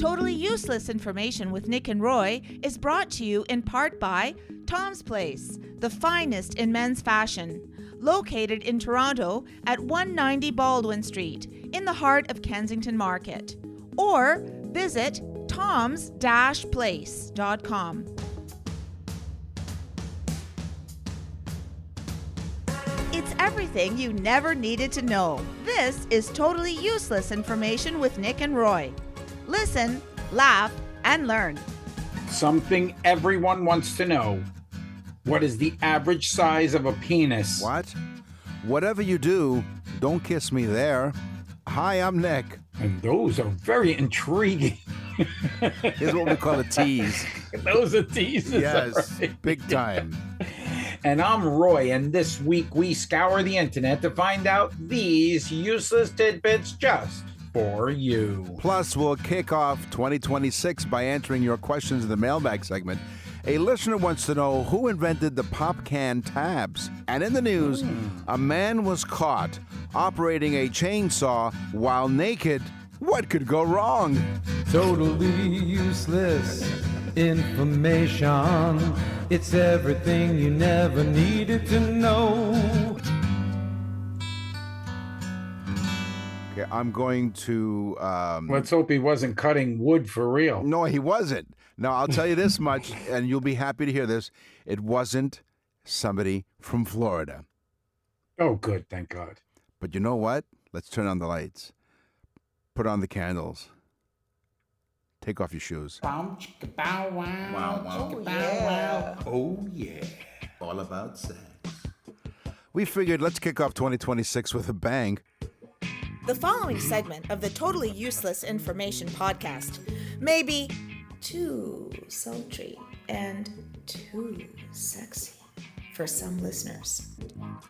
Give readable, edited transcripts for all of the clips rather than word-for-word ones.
Totally Useless Information with Nick and Roy is brought to you in part by Tom's Place, the finest in men's fashion, located in Toronto at 190 Baldwin Street, in the heart of Kensington Market. Or visit toms-place.com. It's everything you never needed to know. This is Totally Useless Information with Nick and Roy. Listen, laugh, and learn. Something everyone wants to know. What is the average size of a penis? What? Whatever you do, don't kiss me there. Hi, I'm Nick. And those are very intriguing. Here's what we call a tease. Those are teases. Yes, right? big time. And I'm Roy, and this week we scour the internet to find out these useless tidbits just for you. Plus, we'll kick off 2026 by answering your questions in the mailbag segment. A listener wants to know who invented the pop can tabs. And in the news, a man was caught operating a chainsaw while naked. What could go wrong? Totally useless information. It's everything you never needed to know. Okay, I'm going to... Let's hope he wasn't cutting wood for real. No, he wasn't. Now, I'll tell you this much, and you'll be happy to hear this. It wasn't somebody from Florida. Oh, good. Thank God. But you know what? Let's turn on the lights. Put on the candles. Take off your shoes. Wow, wow. Oh, yeah. Oh, yeah. All about sex. We figured let's kick off 2026 with a bang. The following segment of the Totally Useless Information podcast may be too sultry and too sexy for some listeners.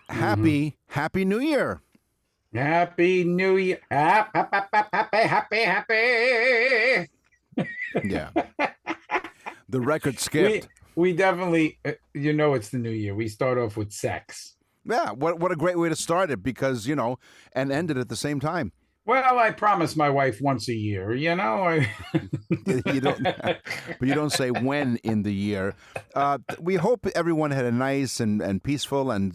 Happy New Year. Happy New Year. Happy. Yeah. The record skipped. We definitely, it's the new year. We start off with sex. Yeah, what a great way to start it because, and end it at the same time. Well, I promise my wife once a year, You don't, but you don't say when in the year. We hope everyone had a nice and peaceful and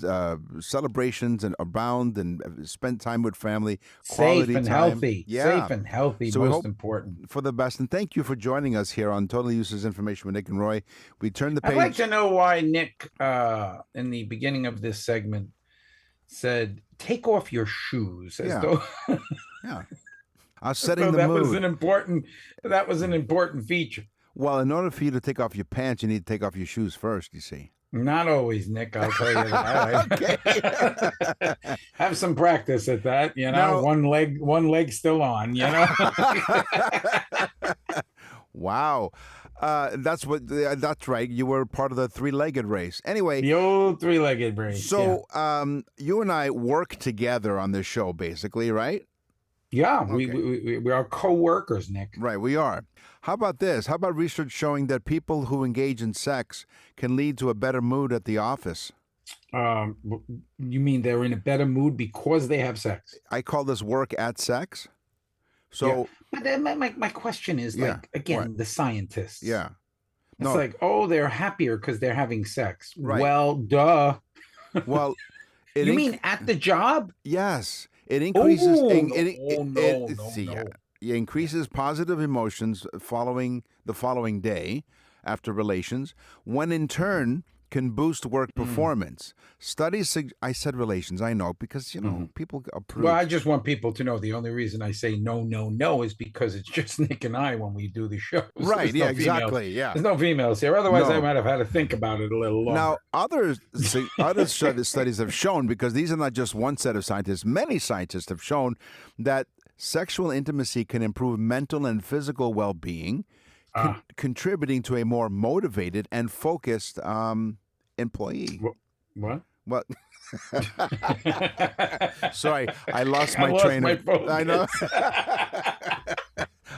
celebrations and abound and spent time with family, quality safe and time. healthy. Yeah. Safe and healthy, So we most hope important. for the best. And thank you for joining us here on Totally Useless Information with Nick and Roy. We turn the page. I'd like to know why Nick, in the beginning of this segment, said, "Take off your shoes." As Yeah. though Yeah. I was setting the that mood. that was an important feature. Well, in order for you to take off your pants, you need to take off your shoes first, you see. Not always, Nick, I'll tell you that. Okay. Have some practice at that, Now- one leg still on, Wow. That's right. You were part of the three-legged race. Anyway, The old three-legged race. so you and I work together on this show, basically, right? yeah, Okay. we are co-workers, Nick. Right, we are. How about this? How about research showing that people who engage in sex can lead to a better mood at the office? You mean they're in a better mood because they have sex? I call this work at sex. So, But then my question is, Yeah, like, again, what? the scientists. yeah. It's like, oh, they're happier because they're having sex. Right. Well, duh. Well, You mean at the job? Yes. It increases. Oh, It no. increases positive emotions following the following day after relations, when in turn can boost work performance. Studies. I said relations. I know because people approve. Well, I just want people to know the only reason I say no is because it's just Nick and I when we do the show. Right. There's Yeah. no females. Exactly. Yeah. There's no females here. Otherwise, No. I might have had to think about it a little longer. Now, other studies have shown, because these are not just one set of scientists, many scientists have shown that sexual intimacy can improve mental and physical well-being, contributing to a more motivated and focused employee. What? What? Sorry, I lost I my lost train my of... I know.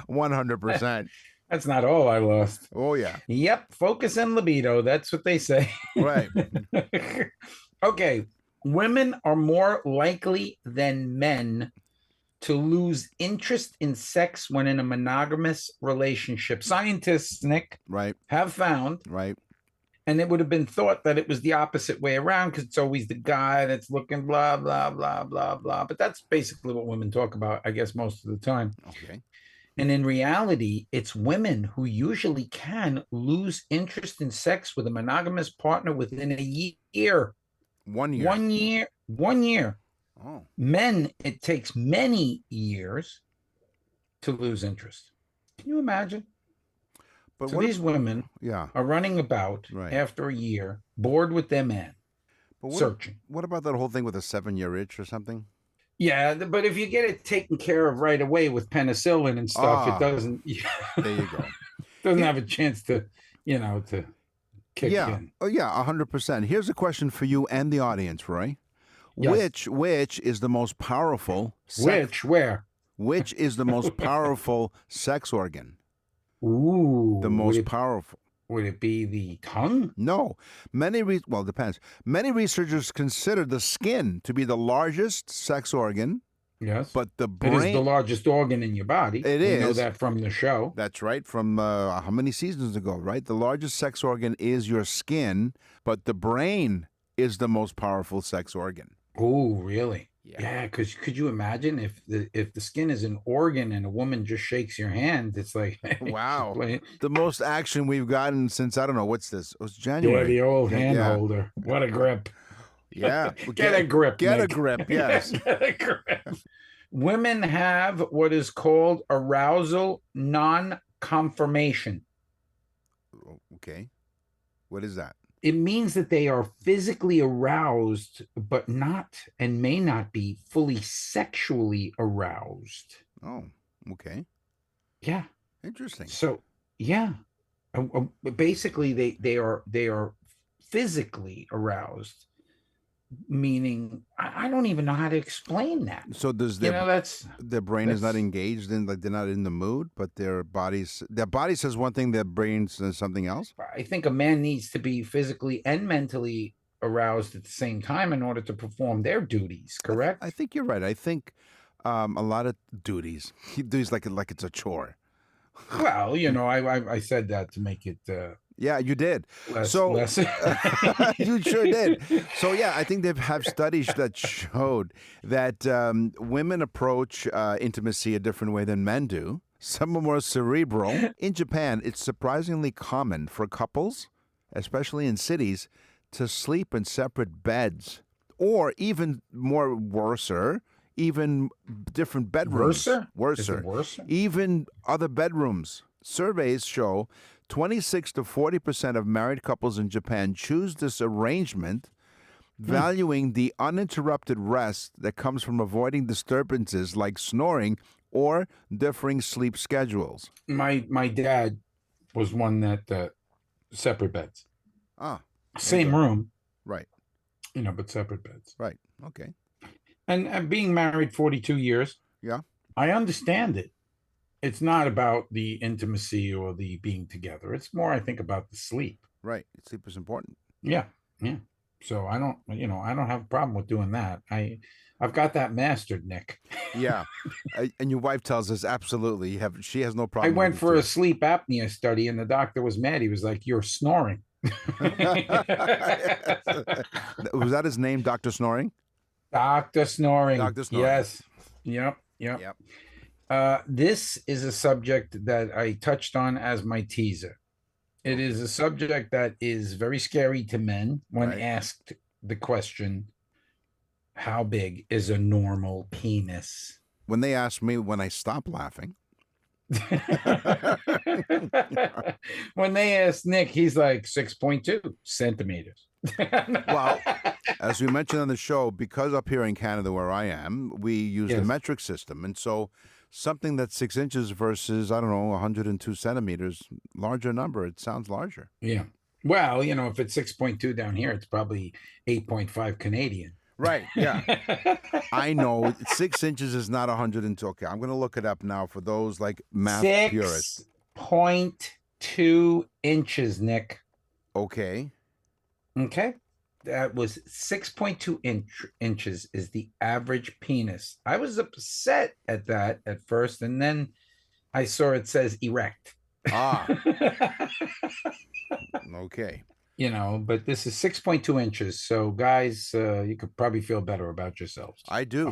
100%. That's not all I lost. Oh, yeah. Yep. Focus and libido. That's what they say. Right. Okay. Women are more likely than men to lose interest in sex when in a monogamous relationship. Scientists, Nick, Right. have found, Right. and it would have been thought that it was the opposite way around because it's always the guy that's looking blah, blah, blah, blah, blah. But that's basically what women talk about, I guess, most of the time. Okay. And in reality, it's women who usually can lose interest in sex with a monogamous partner within a year. 1 year. 1 year. 1 year. Oh. Men, it takes many years to lose interest. Can you imagine? But So what these women yeah. are running about Right. after a year, bored with their man, But searching. What about that whole thing with a 7-year itch or something? Yeah, but if you get it taken care of right away with penicillin and stuff, it doesn't. There you go. Doesn't have a chance to, to kick in. Oh, yeah, 100%. Here's a question for you and the audience, Roy. Yes. Which is the most powerful? Where? Which is the most powerful sex organ? Ooh, The most powerful. Would it be the tongue? No. Well, it depends. Many researchers consider the skin to be the largest sex organ, Yes, but the brain. It is the largest organ in your body. It We know is. that from the show. That's right, from how many seasons ago, right? The largest sex organ is your skin, but the brain is the most powerful sex organ. Oh, really? Yeah. Yeah, because could you imagine if the skin is an organ and a woman just shakes your hand? It's like, Wow. play- The most action we've gotten since, I don't know, what's this? It was yeah, January. the old hand Yeah. holder. What a grip. Yeah. Get a grip. Get a Nick. grip, yes. Get a grip. Women have what is called arousal non-conformation. Okay. What is that? It means that they are physically aroused, but not and may not be fully sexually aroused. Oh, okay. Yeah. Interesting. So, yeah. Basically, they are physically aroused, meaning I don't even know how to explain that. So does their brain is not engaged in, like they're not in the mood, but their body says one thing, their brain says something else? I think a man needs to be physically and mentally aroused at the same time in order to perform their duties, correct? I think you're right. I think a lot of duties like it's a chore. Well, I said that to make it Yeah, you did. less. You sure did. So yeah, I think they have studies that showed that women approach intimacy a different way than men do. Some are more cerebral. In Japan, it's surprisingly common for couples, especially in cities, to sleep in separate beds, or even worser, even different bedrooms. Worser? Is it worser? Even other bedrooms. Surveys show 26 to 40% of married couples in Japan choose this arrangement, valuing the uninterrupted rest that comes from avoiding disturbances like snoring or differing sleep schedules. My dad was one that separate beds. Ah, Same room, right, but separate beds. right, okay. And being married 42 years, Yeah. I understand it. It's not about the intimacy or the being together. It's more, I think, about the sleep. Right, sleep is important. Yeah. So I don't have a problem with doing that. I've got that mastered, Nick. Yeah, and your wife tells us absolutely she has no I problem. went with for it a sleep apnea study, and the doctor was mad. He was like, "You're snoring." Was that his name, Dr. Snoring? Dr. Snoring. Dr. Snoring. Yes. Yep. This is a subject that I touched on as my teaser. It is a subject that is very scary to men when Right. asked the question, how big is a normal penis? When they ask me when I stop laughing. When they ask Nick, he's like 6.2 centimeters. Well, as we mentioned on the show, because up here in Canada where I am, we use the Yes. metric system. And so something that's 6 inches versus, I don't know, 102 centimeters, larger number, it sounds larger. Yeah. Well, if it's 6.2 down here, it's probably 8.5 Canadian. Right, yeah. I know 6 inches is not 102. Okay, I'm going to look it up now for those like math purists. 6.2 inches, Nick. Okay. Okay. That was 6.2 inches is the average penis. I was upset at that at first, and then I saw it says erect. Ah, okay. But this is 6.2 inches. So, guys, you could probably feel better about yourselves. I do.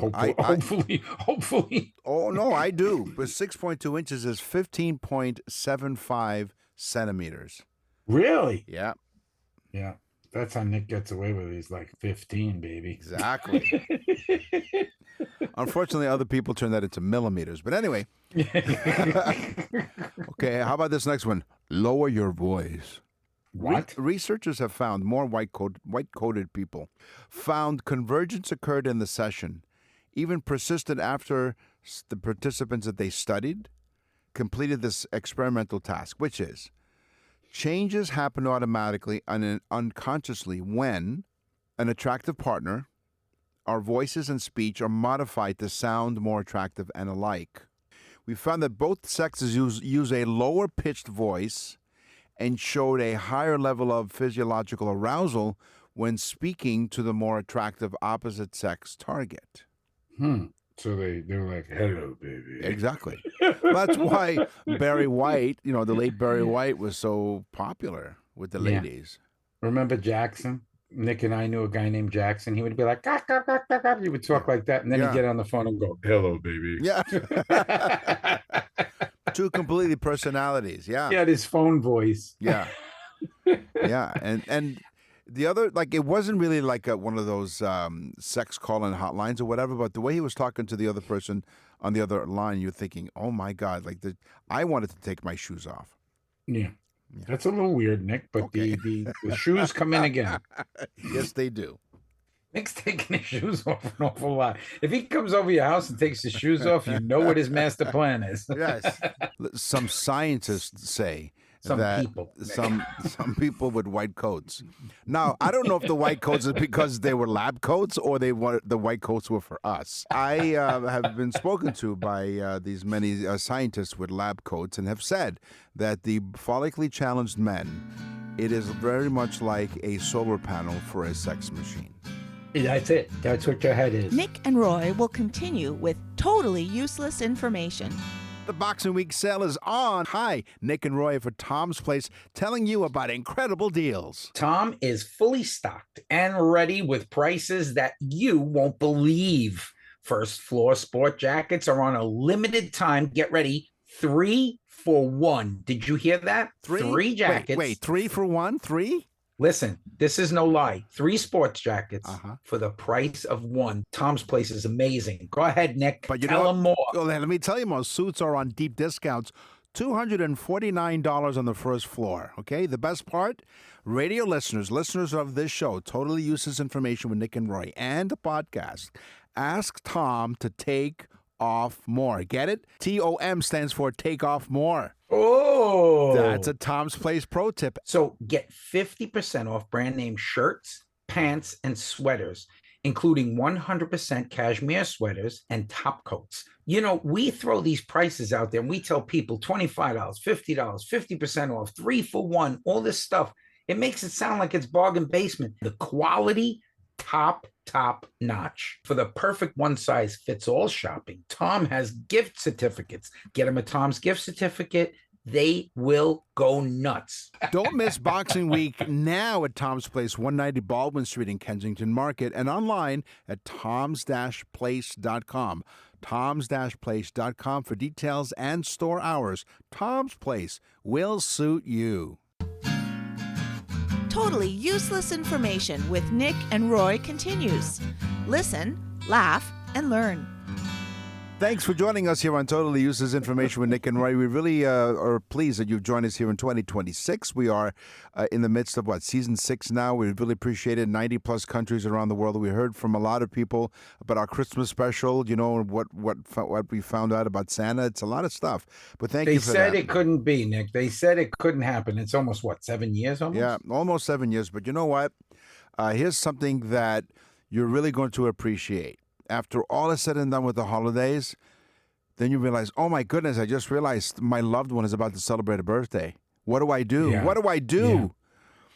Hopefully. Oh, no, I do. But 6.2 inches is 15.75 centimeters. Really? Yeah. Yeah. That's how Nick gets away with it. He's like 15, baby. Exactly. Unfortunately, other people turn that into millimeters. But anyway. Okay, how about this next one? Lower your voice. What? Researchers have found more white-coated people found convergence occurred in the session, even persisted after the participants that they studied completed this experimental task, which is changes happen automatically and unconsciously when an attractive partner, our voices and speech are modified to sound more attractive and alike. We found that both sexes use a lower pitched voice and showed a higher level of physiological arousal when speaking to the more attractive opposite sex target. So they're like, hello, baby. Exactly. That's why Barry White, the late Barry White, was so popular with the ladies. Remember Jackson? Nick and I knew a guy named Jackson. He would be like, "Gah, gah, gah, gah, gah." He would talk like that, and then he'd get on the phone and go, hello, baby. Yeah. Two completely personalities. Yeah. He had his phone voice. Yeah. Yeah. And the other, it wasn't really like one of those sex call-in hotlines or whatever, but the way he was talking to the other person on the other line, you're thinking, oh my God, I wanted to take my shoes off. Yeah. That's a little weird, Nick, but Okay. the shoes come in again. Yes, they do. Nick's taking his shoes off an awful lot. If he comes over your house and takes his shoes off, you know what his master plan is. Yes. Some scientists say Some that people. some people with white coats. Now, I don't know if the white coats is because they were lab coats or the white coats were for us. I have been spoken to by these many scientists with lab coats and have said that the follically challenged men, it is very much like a solar panel for a sex machine. That's it. That's what your head is. Nick and Roy will continue with totally useless information. The Boxing Week sale is on. Hi, Nick and Roy for Tom's Place, telling you about incredible deals. Tom is fully stocked and ready with prices that you won't believe. First floor sport jackets are on a limited time. Get ready. 3 for 1. Did you hear that? Three jackets. Wait, 3 for 1? 3? Listen, this is no lie. 3 sports jackets for the price of 1. Tom's Place is amazing. Go ahead, Nick. But tell them more. Well, let me tell you more. Suits are on deep discounts. $249 on the first floor. Okay, the best part? Radio listeners of this show, totally useless information with Nick and Roy, and the podcast. Ask Tom to take off more. Get it? TOM stands for take off more. Oh, That's a Tom's Place pro tip. So get 50% off brand name shirts, pants, and sweaters, including 100% cashmere sweaters and top coats. We throw these prices out there and we tell people $25, $50, 50% off, 3 for 1, all this stuff. It makes it sound like it's bargain basement. The quality, top notch. For the perfect one-size-fits-all shopping, Tom has gift certificates. Get them a Tom's gift certificate. They will go nuts. Don't miss Boxing Week now at Tom's Place, 190 Baldwin Street in Kensington Market, and online at toms-place.com. toms-place.com for details and store hours. Tom's Place will suit you. Totally useless information with Nick and Roy continues. Listen, laugh, and learn. Thanks for joining us here on Totally Useless Information with Nick and Roy. We really are pleased that you've joined us here in 2026. We are in the midst of, season 6 now. We really appreciate it. 90-plus countries around the world. We heard from a lot of people about our Christmas special, what we found out about Santa. It's a lot of stuff. But thank you for that. They said it couldn't be, Nick. They said it couldn't happen. It's almost, 7 years almost? Yeah, almost 7 years. But you know what? Here's something that you're really going to appreciate. After all is said and done with the holidays, then you realize, oh my goodness, I just realized my loved one is about to celebrate a birthday. What do I do? Yeah. What do I do?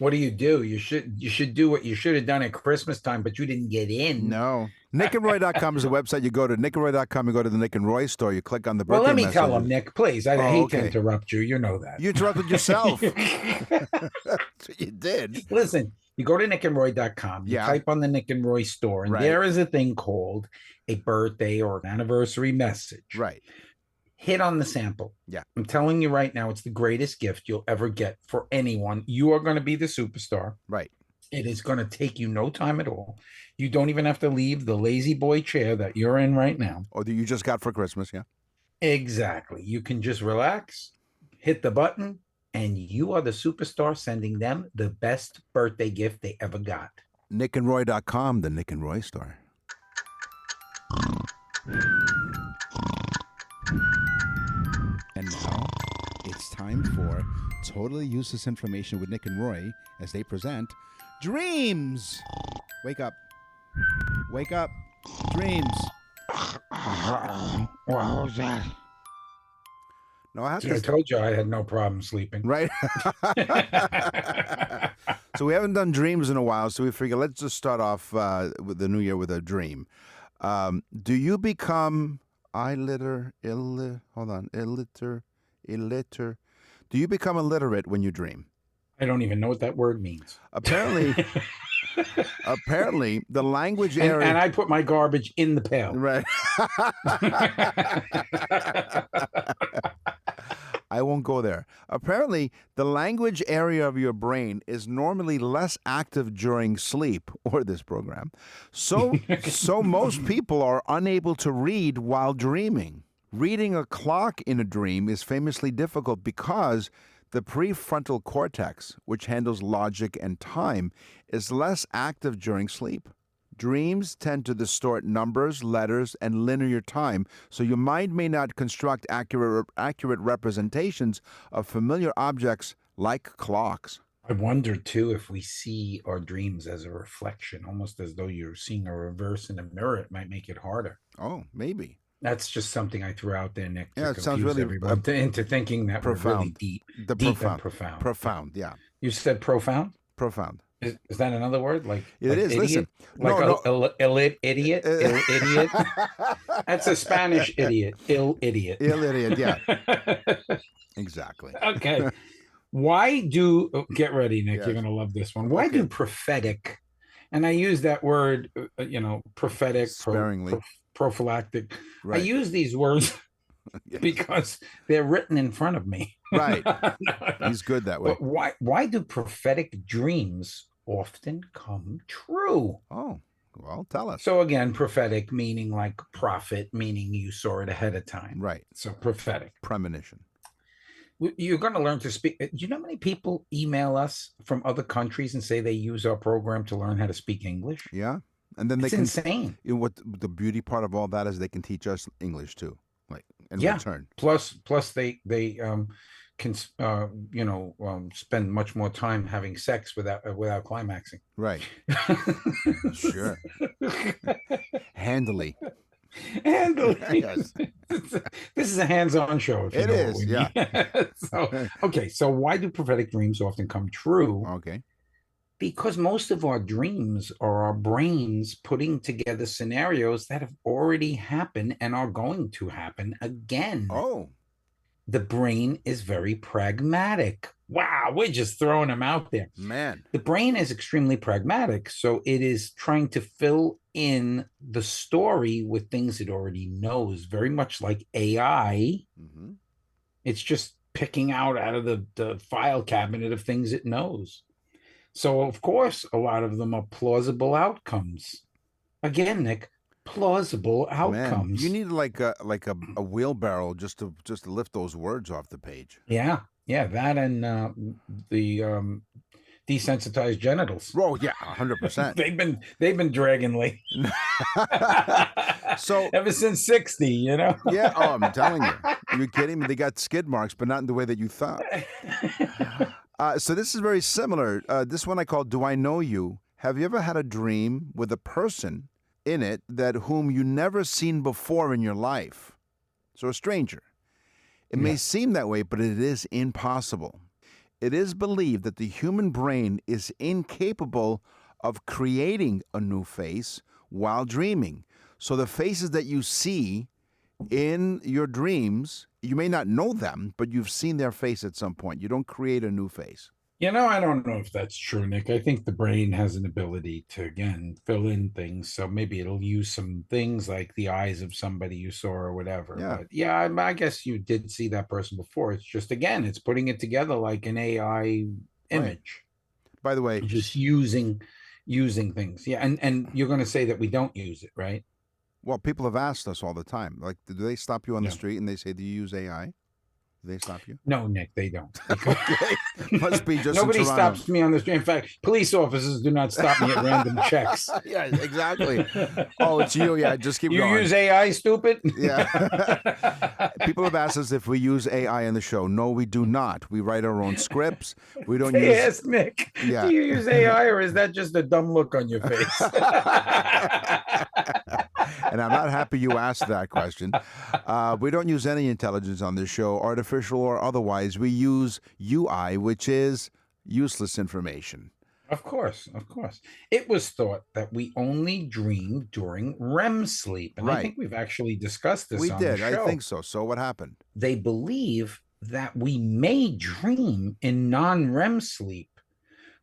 What do? You should do what you should have done at Christmas time, but you didn't get in. No. NickandRoy.com is the website. You go to NickandRoy.com, you go to the Nick and Roy store, you click on the birthday Well, let me messages. tell him, Nick, please. I Oh, hate to okay. interrupt you. You know that. You interrupted yourself. That's what you did. Listen, you go to nickandroy.com, you Yeah. type on the Nick and Roy store, and Right. there is a thing called a birthday or an anniversary message. Right. Hit on the sample. Yeah. I'm telling you right now, it's the greatest gift you'll ever get for anyone. You are going to be the superstar. Right. It is going to take you no time at all. You don't even have to leave the lazy boy chair that you're in right now. Or that you just got for Christmas, yeah. Exactly. You can just relax, hit the button, and you are the superstar sending them the best birthday gift they ever got. NickandRoy.com, the Nick and Roy store. And now it's time for Totally Useless Information with Nick and Roy as they present Dreams. Wake up. Wake up. Dreams. What was that? No, I have I to. told you I had no problem sleeping. Right? So we haven't done dreams in a while, so we figure let's just start off with the new year with a dream. Do you become illiterate? Do you become illiterate when you dream? I don't even know what that word means. Apparently, the language And, area. and I put my garbage in the pail. Right. I won't go there. Apparently, the language area of your brain is normally less active during sleep or this program. So most people are unable to read while dreaming. Reading a clock in a dream is famously difficult because the prefrontal cortex, which handles logic and time, is less active during sleep. Dreams tend to distort numbers, letters, and linear time, so your mind may not construct accurate representations of familiar objects like clocks. I wonder, too, if we see our dreams as a reflection, almost as though you're seeing a reverse in a mirror. It might make it harder. Oh, maybe. That's just something I threw out there, Nick, to Yeah, it sounds confuse really, everyone into thinking that we're really profound. deep. The Deep profound. and profound. Profound, yeah. You said profound? Profound. Is that another word? Like It like is. idiot? Listen. Like idiot? Ill idiot? That's a Spanish idiot. Ill idiot. Ill idiot, yeah. Exactly. Okay. Why do get ready, Nick? Yes. You're gonna love this one. Why Okay. do prophetic, and I use that word, prophetic, Sparingly. prophylactic. Right. I use these words Yes. because they're written in front of me. Right. No. He's good that way. But why do prophetic dreams often come true? Oh, well, tell us. So again, prophetic meaning like prophet, meaning you saw it ahead of time. Right. So prophetic. Premonition. You're going to learn to speak. Do you know how many people email us from other countries and say they use our program to learn how to speak English? Yeah. And then they It's can. insane. What the beauty part of all that is they can teach us English too, like in Yeah. return. Plus they can spend much more time having sex without climaxing. Right. Sure. Handily. Handle. Yes. This is a hands-on show. If you It know what is, we yeah. mean. Okay, so why do prophetic dreams often come true? Okay. Because most of our dreams are our brains putting together scenarios that have already happened and are going to happen again. Oh. The brain is very pragmatic. Wow, we're just throwing them out there. Man. The brain is extremely pragmatic, so it is trying to fill in the story with things it already knows, very much like AI. Mm-hmm. It's just picking out of the file cabinet of things it knows. So, of course, a lot of them are plausible outcomes. Again, Nick, plausible outcomes. Man, you need like a wheelbarrow just to lift those words off the page. Yeah, that and the desensitized genitals. Oh yeah, 100%. They've been dragging late. So ever since 60, you know. yeah, oh, I'm telling you, you're kidding me. They got skid marks, but not in the way that you thought. So this is very similar. This one I call "Do I Know You?" Have you ever had a dream with a person in it that whom you never seen before in your life? So a stranger. It may seem that way, but it is impossible. it is believed that the human brain is incapable of creating a new face while dreaming. So the faces that you see in your dreams, you may not know them, but you've seen their face at some point. You don't create a new face. I don't know if that's true, Nick. I think the brain has an ability to, again, fill in things. So maybe it'll use some things like the eyes of somebody you saw or whatever. Yeah. But yeah, I guess you did see that person before. It's just, again, it's putting it together like an AI image. By the way, Just using things. Yeah. And you're going to say that we don't use it, right? well, people have asked us all the time, like, do they stop you on the Yeah. street and they say, do you use AI? Do they stop you? No, Nick, they don't. Okay. Must be just Nobody in Toronto. stops me on the street. In fact, police officers do not stop me at random checks. Yeah, exactly. Oh, it's you. Yeah, just keep You going. use AI, stupid? Yeah. People have asked us if we use AI in the show. No, we do not. We write our own scripts. We don't They use. asked Nick, Yeah. do you use AI or is that just a dumb look on your face? And I'm not happy you asked that question. We don't use any intelligence on this show, artificial or otherwise. We use UI, which is useless information. Of course. It was thought that we only dream during REM sleep. And I Right. think we've actually discussed this We on did. the show. I think so. So what happened? They believe that we may dream in non-REM sleep,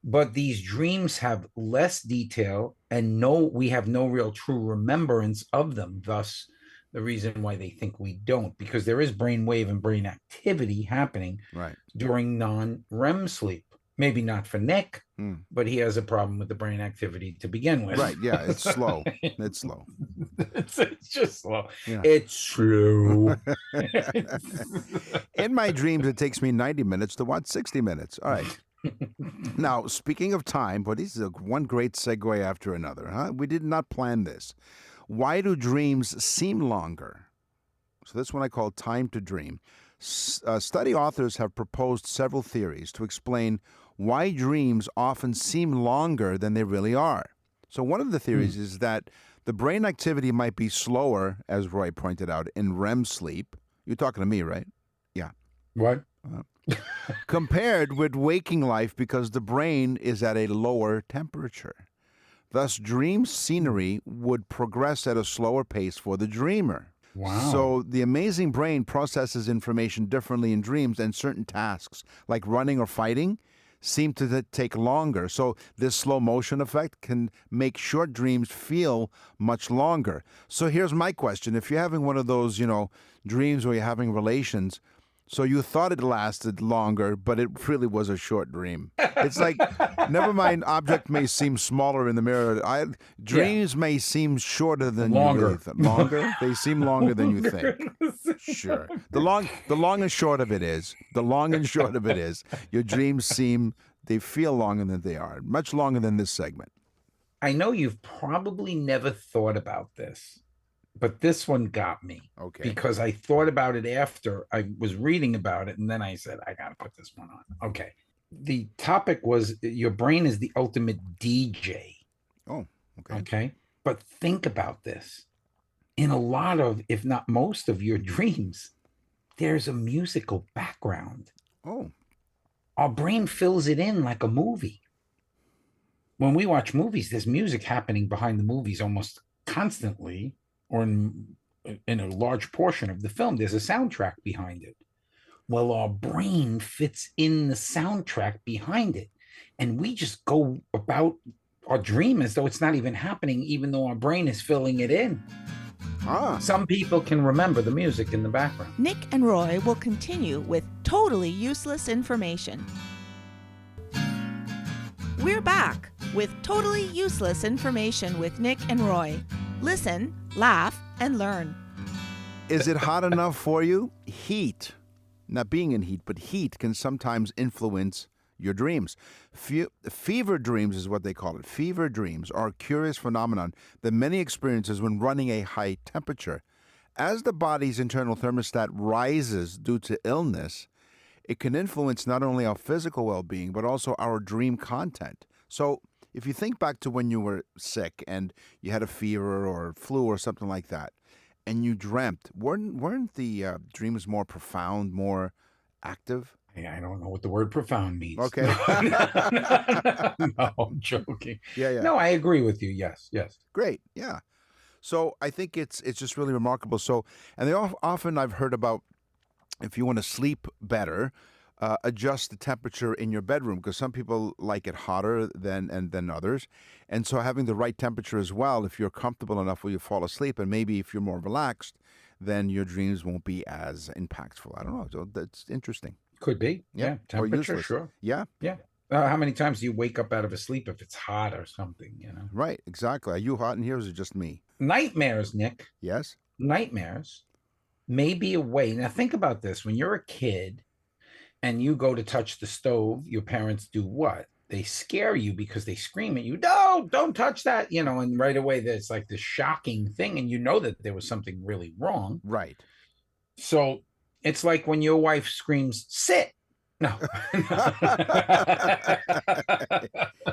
but these dreams have less detail and we have no real true remembrance of them. Thus, the reason why they think we don't, because there is brainwave and brain activity happening Right. during non-REM sleep. Maybe not for Nick, Hmm. but he has a problem with the brain activity to begin with. Right. Yeah. It's slow. It's slow. it's just slow. Yeah. It's slow. In my dreams, it takes me 90 minutes to watch 60 minutes. All right. Now, speaking of time, but this is one great segue after another, huh? We did not plan this. Why do dreams seem longer? So this one I call time to dream. Study authors have proposed several theories to explain why dreams often seem longer than they really are. So one of the theories is that the brain activity might be slower, as Roy pointed out, in REM sleep. You're talking to me, right? Yeah. What? Compared with waking life because the brain is at a lower temperature. Thus, dream scenery would progress at a slower pace for the dreamer. Wow. So the amazing brain processes information differently in dreams, and certain tasks, like running or fighting, seem to take longer. So this slow motion effect can make short dreams feel much longer. So here's my question. If you're having one of those, dreams where you're having relations, so you thought it lasted longer, but it really was a short dream. It's like, never mind, object may seem smaller in the mirror. Dreams may seem shorter than you really thought. Longer? They seem longer than you think. Sure. The long and short of it is, your dreams they feel longer than they are. Much longer than this segment. I know you've probably never thought about this, but this one got me. Okay. Because I thought about it after I was reading about it, and then I said, I got to put this one on. Okay. The topic was your brain is the ultimate DJ. Oh, okay. Okay. But think about this. In a lot of, if not most of your dreams, there's a musical background. Oh. Our brain fills it in like a movie. When we watch movies, there's music happening behind the movies almost constantly, or in a large portion of the film, there's a soundtrack behind it. Well, our brain fits in the soundtrack behind it. And we just go about our dream as though it's not even happening, even though our brain is filling it in. Some people can remember the music in the background. Nick and Roy will continue with totally useless information. We're back with totally useless information with Nick and Roy. Listen, laugh, and learn. Is it hot enough for you? Heat, not being in heat, but heat can sometimes influence your dreams. Fever dreams is what they call it. Fever dreams are a curious phenomenon that many experiences when running a high temperature. As the body's internal thermostat rises due to illness, it can influence not only our physical well-being, but also our dream content. So if you think back to when you were sick and you had a fever or flu or something like that, and you dreamt, weren't the dreams more profound, more active? I don't know what the word profound means. Okay. No, I'm joking. Yeah. No, I agree with you. Yes. Great. Yeah. So I think it's just really remarkable. So, and often I've heard about if you want to sleep better, adjust the temperature in your bedroom because some people like it hotter than others, and so having the right temperature as well. If you're comfortable enough where you fall asleep, and maybe if you're more relaxed, then your dreams won't be as impactful. I don't know. So that's interesting. Could be. Yeah. Yeah. Or Temperature, useless. sure. Yeah. Yeah. How many times do you wake up out of a sleep if it's hot or something, Right. Exactly. Are you hot in here, or is it just me? Nightmares, Nick. Yes. Nightmares may be a way. Now, think about this. When you're a kid and you go to touch the stove, your parents do what? They scare you because they scream at you, no, don't touch that, and right away there's like this shocking thing, and you know that there was something really wrong. Right. So it's like when your wife screams, sit. No.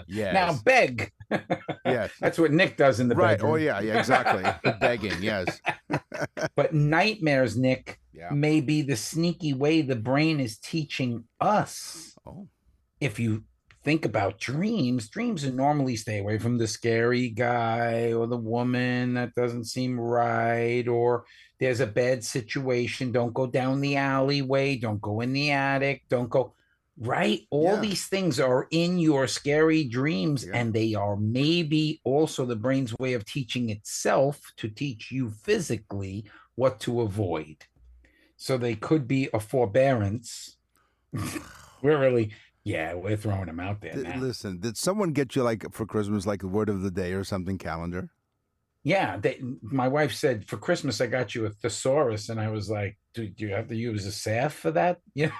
Yes. Now beg. Yes. That's what Nick does in the Right. bedroom. Oh, yeah, exactly. Begging, yes. But nightmares, Nick, Yeah. may be the sneaky way the brain is teaching us. Oh. If you think about dreams normally stay away from the scary guy or the woman that doesn't seem right, or there's a bad situation. Don't go down the alleyway. Don't go in the attic. Don't go. Right. All these things are in your scary dreams, and they are maybe also the brain's way of teaching itself to teach you physically what to avoid. So they could be a forbearance. We're throwing them out there now. Listen, did someone get you like for Christmas, like a word of the day or something calendar? Yeah, my wife said for Christmas I got you a thesaurus, and I was like, do you have to use a salve for that? Yeah.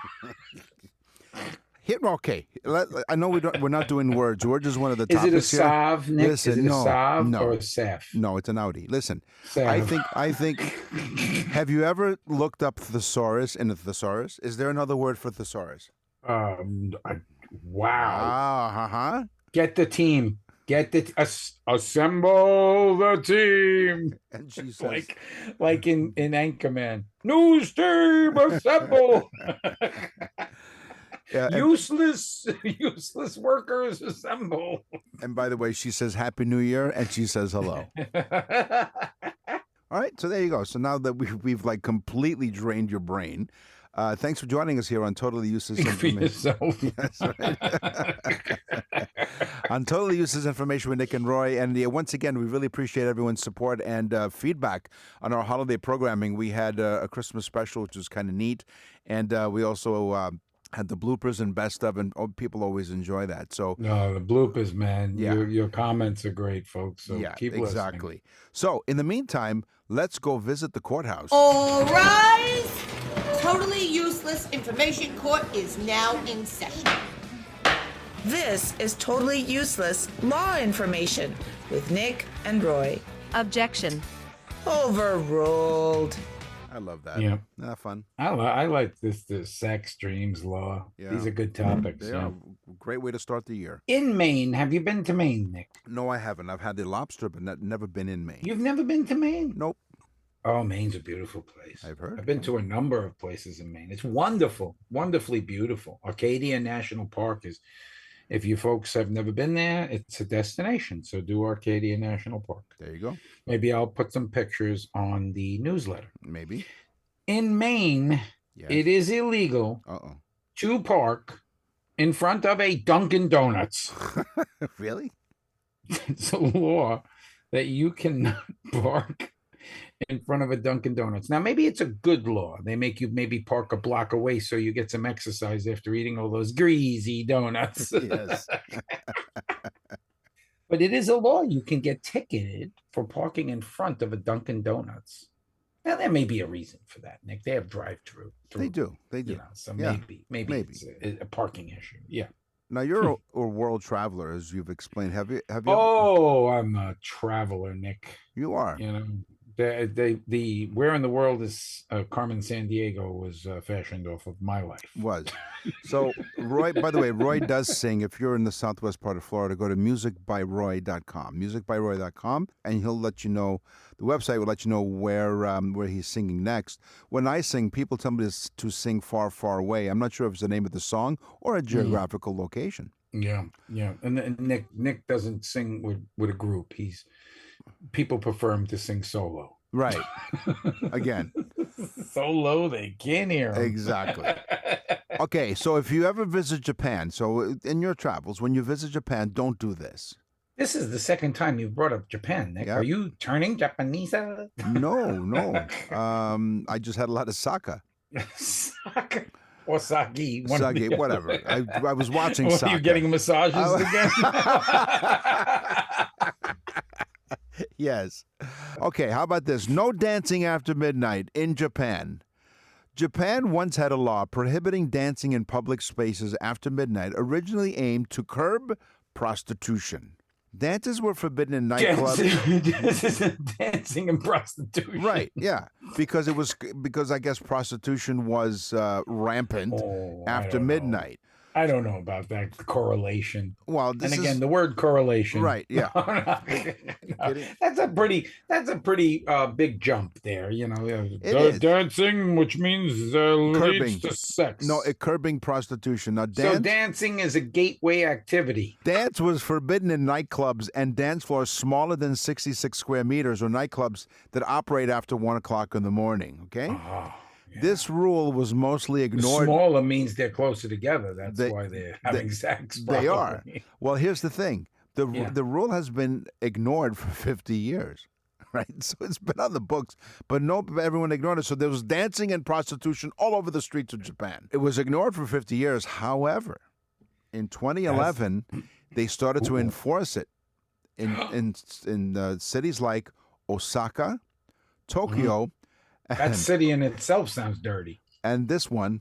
Okay. I know we're not doing words. Words is one of the Is topics it a here. salve, Nick? Listen, is it no, a salve no. or a salve? No, it's an Audi. Listen, Salve. I think. Have you ever looked up thesaurus in a thesaurus? Is there another word for thesaurus? Wow. Get the team. Assemble the team. And she says, like in Anchorman, news team assemble. Useless workers assemble. And by the way, she says Happy New Year, and she says hello. All right, so there you go. So now that we've like completely drained your brain, thanks for joining us here on Totally Useless Information. Yes, right. On Totally Useless Information with Nick and Roy. And once again, we really appreciate everyone's support and feedback on our holiday programming. We had a Christmas special, which was kind of neat. And we also had the bloopers and best of, and people always enjoy that. So no, the bloopers, man. Yeah. Your comments are great, folks. So keep listening. Exactly. So in the meantime, let's go visit the courthouse. All rise! Totally Useless Information Court is now in session. This is Totally Useless Law Information with Nick and Roy. Objection. Overruled. I love that. Yeah. Fun. I like the sex, dreams, law. Yeah. These are good topics. They are a great way to start the year. In Maine, have you been to Maine, Nick? No, I haven't. I've had the lobster, but never been in Maine. You've never been to Maine? Nope. Oh, Maine's a beautiful place. I've heard. I've been to a number of places in Maine. It's wonderful, wonderfully beautiful. Arcadia National Park is, if you folks have never been there, it's a destination. So do Arcadia National Park. There you go. Maybe I'll put some pictures on the newsletter. Maybe. In Maine, it is illegal to park in front of a Dunkin' Donuts. Really? It's a law that you cannot park in front of a Dunkin' Donuts. Now, maybe it's a good law. They make you maybe park a block away so you get some exercise after eating all those greasy donuts. Yes. But it is a law. You can get ticketed for parking in front of a Dunkin' Donuts. Now, there may be a reason for that, Nick. They have drive-through. They do. So maybe it's a parking issue. Yeah. Now you're a world traveler, as you've explained. Have you? Oh, I'm a traveler, Nick. You are. The Where in the World is Carmen Sandiego was fashioned off of My Life. Was. So, Roy, by the way, Roy does sing. If you're in the southwest part of Florida, go to musicbyroy.com, musicbyroy.com, and he'll let you know, the website will let you know where he's singing next. When I sing, people tell me to sing Far, Far Away. I'm not sure if it's the name of the song or a geographical location. Yeah. And Nick doesn't sing with a group. People prefer him to sing solo. Right. Again. Solo, they can't hear him. Exactly. Okay, so if you ever visit Japan, so in your travels, when you visit Japan, don't do this. This is the second time you've brought up Japan, Nick. Yep. Are you turning Japanese? No. I just had a lot of sake. Sake. Or sake. Sake, whatever. I was watching sake. Are you getting massages again? Yes. Okay, how about this? No dancing after midnight in Japan. Japan once had a law prohibiting dancing in public spaces after midnight, originally aimed to curb prostitution. Dances were forbidden in nightclubs. Dancing and prostitution. Right, yeah. Because I guess prostitution was rampant after midnight. I don't know about that correlation. Well, again, the word correlation. Right, yeah. No. That's a pretty big jump there, you know. Dancing, which means curbing. leads to sex. No, curbing prostitution. Now, so dancing is a gateway activity. Dance was forbidden in nightclubs and dance floors smaller than 66 square meters or nightclubs that operate after 1 o'clock in the morning, okay? Oh. Yeah. This rule was mostly ignored. Smaller means they're closer together. That's why they're having sex. Probably. They are. Well, here's the thing. The rule has been ignored for 50 years, right? So it's been on the books, but everyone ignored it. So there was dancing and prostitution all over the streets of Japan. It was ignored for 50 years. However, in 2011, they started to enforce it in cities like Osaka, Tokyo, That city in itself sounds dirty. And this one,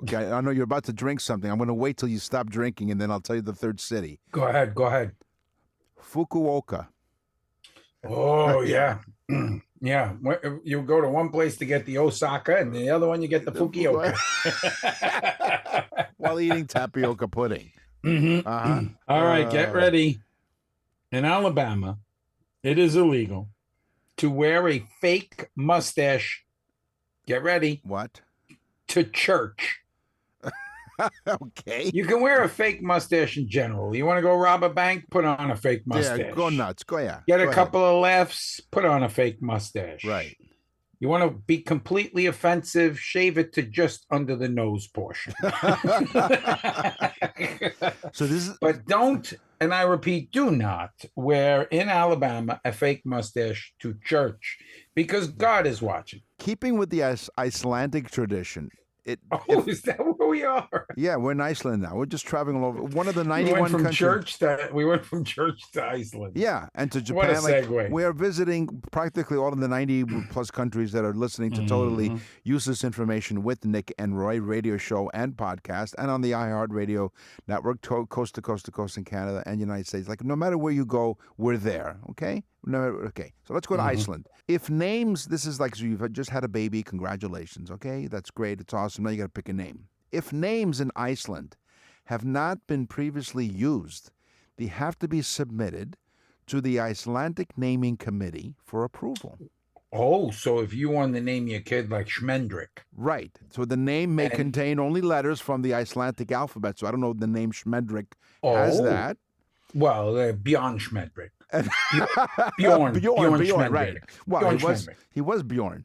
okay, I know you're about to drink something. I'm going to wait till you stop drinking, and then I'll tell you the third city. Go ahead. Fukuoka. Oh, yeah. Yeah. You go to one place to get the Osaka, and the other one you get the Fukuoka. While eating tapioca pudding. Mm-hmm. Uh-huh. All right, get ready. In Alabama, it is illegal to wear a fake mustache. Get ready. What? To church. Okay. You can wear a fake mustache in general. You want to go rob a bank? Put on a fake mustache. Yeah, go nuts. Go Get a couple of laughs? Put on a fake mustache. Right. You want to be completely offensive? Shave it to just under the nose portion. But don't, and I repeat, do not wear in Alabama a fake mustache to church because God is watching. Keeping with the Icelandic tradition. Is that where we are? Yeah, we're in Iceland now. We're just traveling all over. One of the 91 countries. We went from church to Iceland. Yeah, and to Japan. What a segue. We are visiting practically all of the 90 plus countries that are listening to Totally Useless Information with Nick and Roy radio show and podcast, and on the iHeartRadio network, coast to coast to coast in Canada and United States. Like no matter where you go, we're there. Okay. Okay, so let's go to Iceland. If names, this is like, so you've just had a baby, congratulations, okay? That's great, it's awesome, now you got to pick a name. If names in Iceland have not been previously used, they have to be submitted to the Icelandic Naming Committee for approval. Oh, so if you want to name your kid like Schmendrick. Right, so the name may contain only letters from the Icelandic alphabet, so I don't know if the name Schmendrick has that. Well, Bjorn Schmendrick. Bjorn, Schmendrick. right. Well, he was Bjorn.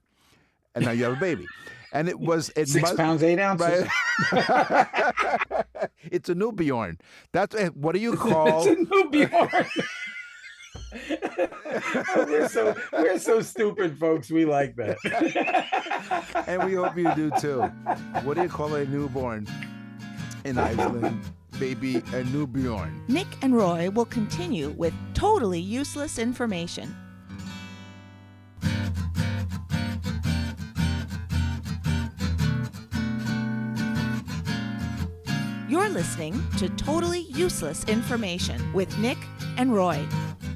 And now you have a baby. And it 6 pounds, 8 ounces. Right? It's a new Bjorn. What do you call? It's a new Bjorn. We're so stupid, folks. We like that. And we hope you do too. What do you call a newborn in Iceland? Baby, a new Bjorn. Nick and Roy will continue with totally useless information. You're listening to Totally Useless Information with Nick and Roy.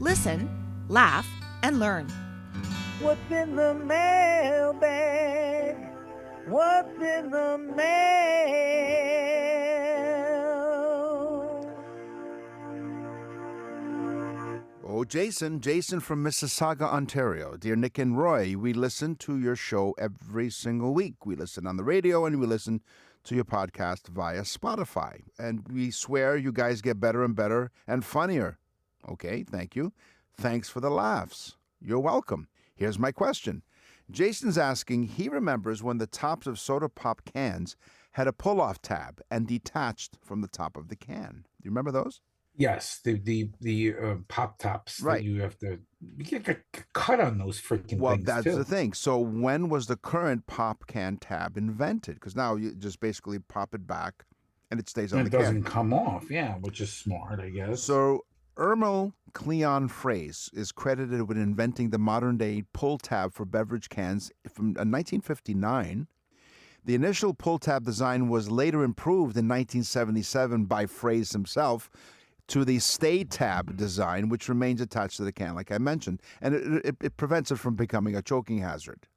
Listen, laugh, and learn. What's in the mailbag? What's in the mail? Oh, Jason from Mississauga, Ontario. Dear Nick and Roy, we listen to your show every single week. We listen on the radio and we listen to your podcast via Spotify. And we swear you guys get better and better and funnier. Okay, thank you. Thanks for the laughs. You're welcome. Here's my question. Jason's asking, he remembers when the tops of soda pop cans had a pull-off tab and detached from the top of the can. Do you remember those? Yes, the pop tops Right. that you get a cut on those freaking Well, things that's too. the thing. So when was the current pop can tab invented? Because now you just basically pop it back and it stays on And the it doesn't can. come off, yeah, which is smart, I guess. So Ermel Cleon Phrase is credited with inventing the modern-day pull tab for beverage cans from 1959. The initial pull tab design was later improved in 1977 by Phrase himself to the stay tab design, which remains attached to the can, like I mentioned, and it prevents it from becoming a choking hazard.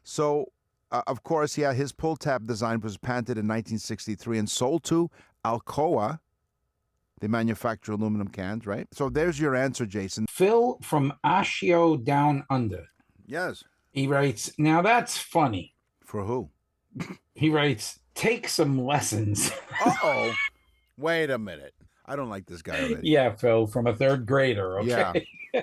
So, of course, yeah, his pull tab design was patented in 1963 and sold to Alcoa. They manufacture aluminum cans, right? So there's your answer, Jason. Phil from Ashio Down Under. Yes. He writes, now that's funny. For who? He writes, take some lessons. Uh-oh. Wait a minute. I don't like this guy already. Yeah, Phil, from a third grader, okay? Yeah.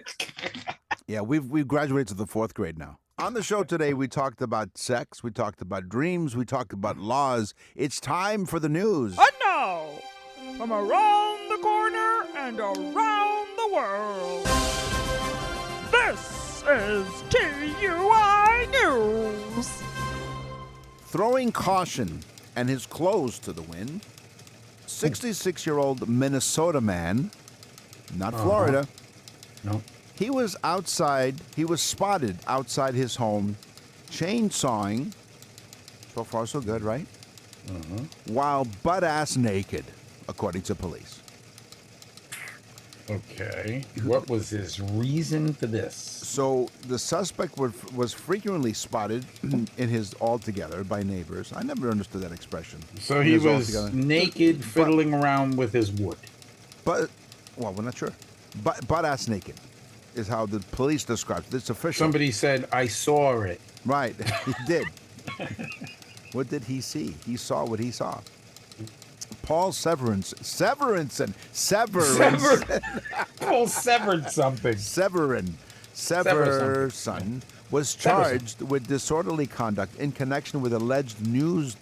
Yeah, we've graduated to the fourth grade now. On the show today, we talked about sex, we talked about dreams, we talked about laws. It's time for the news. And now, from around the corner and around the world, this is TUI News. Throwing caution and his clothes to the wind, 66-year-old Minnesota man, not Florida. No. He was spotted outside his home, chainsawing. So far, so good, right? While butt-ass naked, according to police. Okay. What was his reason for this? So the suspect was frequently spotted in his altogether by neighbors. I never understood that expression. So In he his was altogether. naked, fiddling around with his wood. But, well, we're not sure. Butt-ass naked is how the police described it. It's official. Somebody said, I saw it. Right, he did. What did he see? He saw what he saw. Paul Severinson. Paul severed something. Severson was charged with disorderly conduct in connection with alleged nude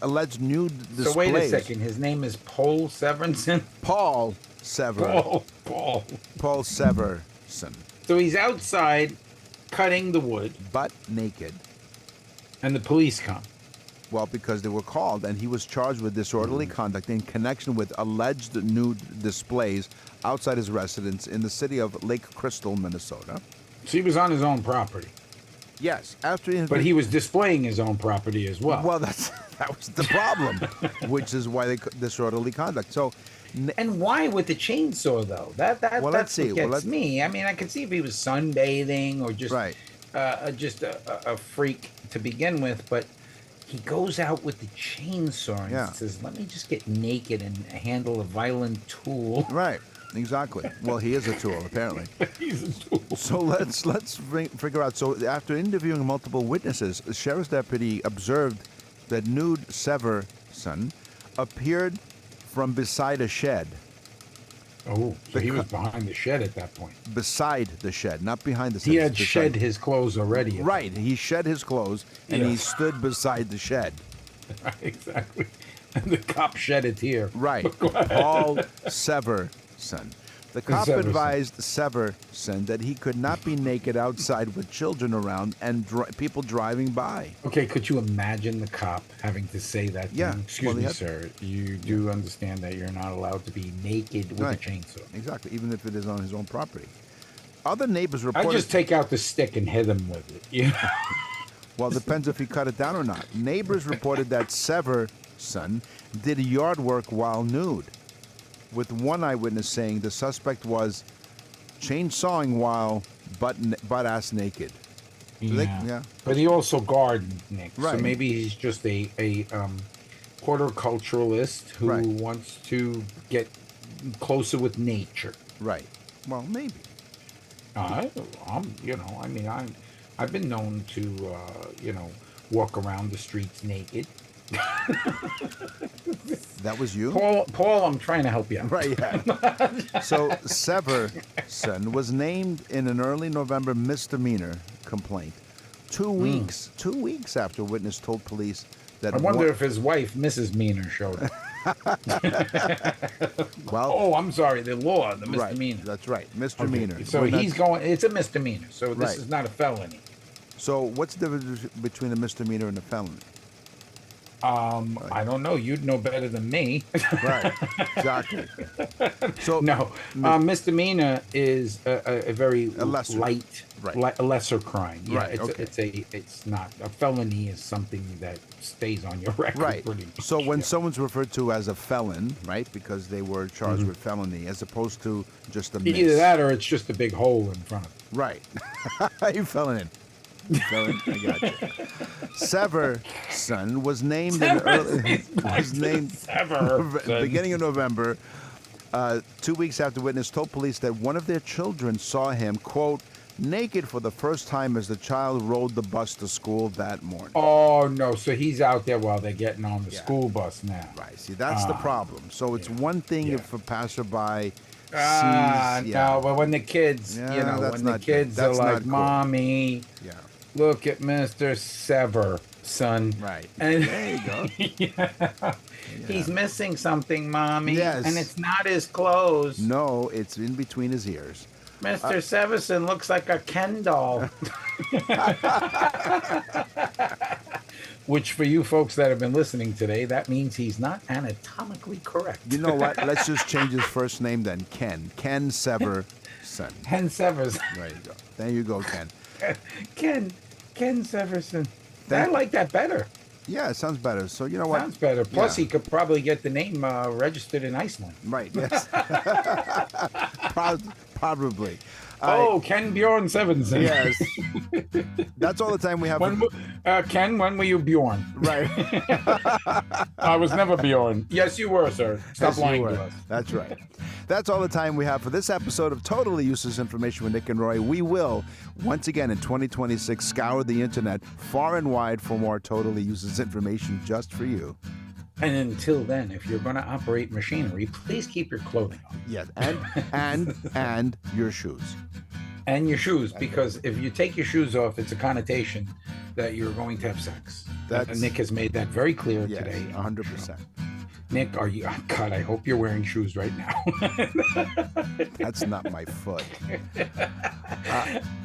displays. So wait a second. His name is Paul Severinson? Paul Sever. Paul. Paul Severson. So he's outside cutting the wood, Butt naked. and the police come. Well, because they were called, and he was charged with disorderly conduct in connection with alleged nude displays outside his residence in the city of Lake Crystal, Minnesota. So he was on his own property. Yes, But he was displaying his own property as well. Well, that was the problem, which is why they disorderly conduct. So, And why with the chainsaw, though? That's let's see. what gets me. I mean, I could see if he was sunbathing or just right. Just a freak to begin with, but he goes out with the chainsaw and says, let me just get naked and handle a violent tool. Right, exactly. Well, he is a tool, apparently. He's a tool. So let's figure out. So after interviewing multiple witnesses, the sheriff's deputy observed that nude Severson appeared from beside a shed. Oh, so he was behind the shed at that point. Beside the shed, not behind the shed. He had shed his clothes already. Right, he shed his clothes, and he stood beside the shed. Right, exactly. And the cop shed it here. Right, Go ahead. Paul Severson. The cop Severson. advised Severson that he could not be naked outside with children around and people driving by. Okay, could you imagine the cop having to say that? Yeah. Excuse me, sir. You do understand that you're not allowed to be naked with a chainsaw. Exactly, even if it is on his own property. Other neighbors I reported... just take out the stick and hit him with it. Yeah. Well, it depends if he cut it down or not. Neighbors reported that Severson did yard work while nude, with one eyewitness saying the suspect was chainsawing while butt-ass naked. Yeah. But he also gardened, Nick. Right. So maybe he's just a horticulturalist who Right. wants to get closer with nature. Right. Well, maybe. I've been known to, walk around the streets naked. That was you? Paul, I'm trying to help you out. Right, yeah. So Severson was named in an early November misdemeanor complaint. 2 weeks after a witness told police that I wonder if his wife, Mrs. Meaner, showed up. Well, I'm sorry, the misdemeanor. Right, that's right, misdemeanor. Okay, so it's a misdemeanor, so this is not a felony. So what's the difference between a misdemeanor and a felony? I don't know. You'd know better than me. Right, exactly. So no, misdemeanor is a very lesser, light, right. a lesser crime. Yeah, Right, okay. it's not a felony. Is something that stays on your record. Right. Pretty much, So when someone's referred to as a felon, right, because they were charged with felony, as opposed to just a miss. Either that or it's just a big hole in front of it. Right. You felon in. Felon, I got you. Severson was named beginning of November, 2 weeks after witness told police that one of their children saw him, quote, naked for the first time as the child rode the bus to school that morning. Oh, no. So he's out there while they're getting on the school bus now. Right. See, that's the problem. So it's one thing if a passerby sees... No, but when the kids, when the kids are like, cool. Mommy, look at Mr. Severson. Right. And there you go. He's missing something, Mommy. Yes. And it's not his clothes. No, it's in between his ears. Mr. Severson looks like a Ken doll. Which, for you folks that have been listening today, that means he's not anatomically correct. You know what? Let's just change his first name then. Ken. Ken Severson. Ken Severson. There you go. There you go, Ken. Ken Severson. I like that better. Yeah, it sounds better. So, you know what? Sounds better. Plus, he could probably get the name registered in Iceland. Right, yes. Probably. Ken Bjorn Severson. Yes. That's all the time we have. Ken, when were you Bjorn? Right. I was never Bjorn. Yes, you were, sir. Stop lying to us. That's right. That's all the time we have for this episode of Totally Useless Information with Nick and Roy. We will, once again in 2026, scour the internet far and wide for more totally useless information just for you. And until then, if you're going to operate machinery, please keep your clothing on. Yes, and your shoes. And your shoes, because if you take your shoes off, it's a connotation that you're going to have sex. Nick has made that very clear today. 100%. Nick, are you? Oh God, I hope you're wearing shoes right now. That's not my foot.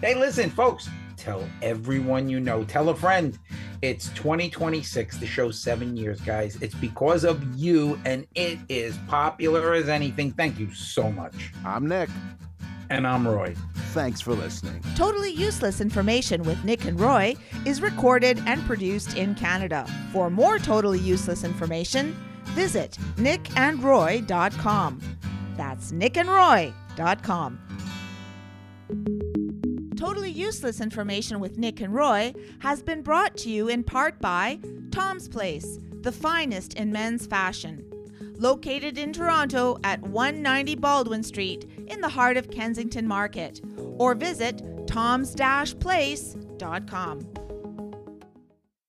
Hey, listen, folks. Tell everyone you know. Tell a friend. It's 2026. The show's 7 years, guys. It's because of you, and it is popular as anything. Thank you so much. I'm Nick. And I'm Roy. Thanks for listening. Totally Useless Information with Nick and Roy is recorded and produced in Canada. For more totally useless information, visit nickandroy.com. That's nickandroy.com. Totally Useless Information with Nick and Roy has been brought to you in part by Tom's Place, the finest in men's fashion. Located in Toronto at 190 Baldwin Street in the heart of Kensington Market. Or visit toms-place.com.